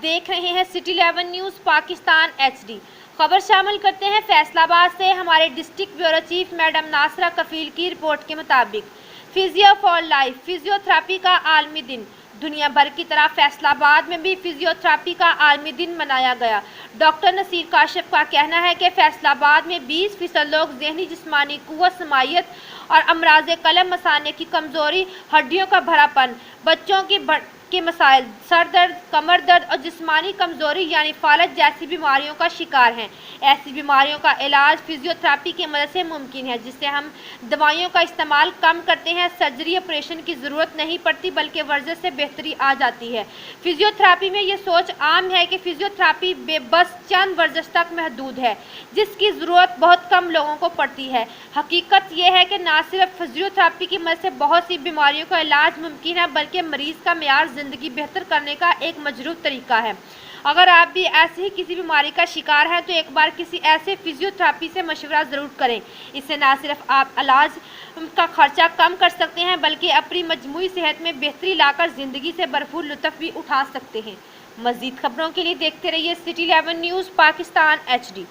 देख रहे हैं सिटी 11 न्यूज़ पाकिस्तान HD। खबर शामिल करते हैं फैसलाबाद से। हमारे district bureau chief madam Nasra Kafeel की रिपोर्ट के मुताबिक फिजियो फॉर लाइफ फिजियोथेरेपी का आलमी दिन। दुनिया भर की तरह फैसलाबाद में भी फिजियोथेरेपी का आलमी दिन मनाया गया। डॉक्टर नसीर काशिफ का कहना है कि फैसलाबाद में 20% लोग ज़हनी जिस्मानी कुव्वत समायत और अमराज कलम मसाने की कमज़ोरी, हड्डियों का भरापन, बच्चों के मसाइल, सर दर्द, कमर दर्द और जिस्मानी कमज़ोरी यानी फालज जैसी बीमारियों का शिकार हैं। ऐसी बीमारियों का इलाज फिजियोथेरेपी की मदद से मुमकिन है, जिससे हम दवाइयों का इस्तेमाल कम करते हैं। सर्जरी ऑपरेशन की ज़रूरत नहीं पड़ती, बल्कि वर्जिश से बेहतरी आ जाती है। फिजियोथेरेपी में ये सोच आम है कि फिजियोथेरेपी बस चंद वर्जिश तक महदूद है, जिसकी ज़रूरत बहुत कम लोगों को पड़ती है। हकीकत यह है कि न सिर्फ फिजियोथेरेपी की मदद से बहुत सी बीमारियों का इलाज मुमकिन है, बल्कि मरीज़ का मेयार ज़िंदगी बेहतर करने का एक मजरूह तरीका है। अगर आप भी ऐसी ही किसी बीमारी का शिकार हैं तो एक बार किसी ऐसे फिजियोथेरेपी से मशवरा ज़रूर करें। इससे न सिर्फ आप इलाज का खर्चा कम कर सकते हैं, बल्कि अपनी मजमूई सेहत में बेहतरी लाकर ज़िंदगी से भरपूर लुत्फ़ भी उठा सकते हैं। मज़ीद खबरों के लिए देखते रहिए सिटी 11 न्यूज़ पाकिस्तान HD।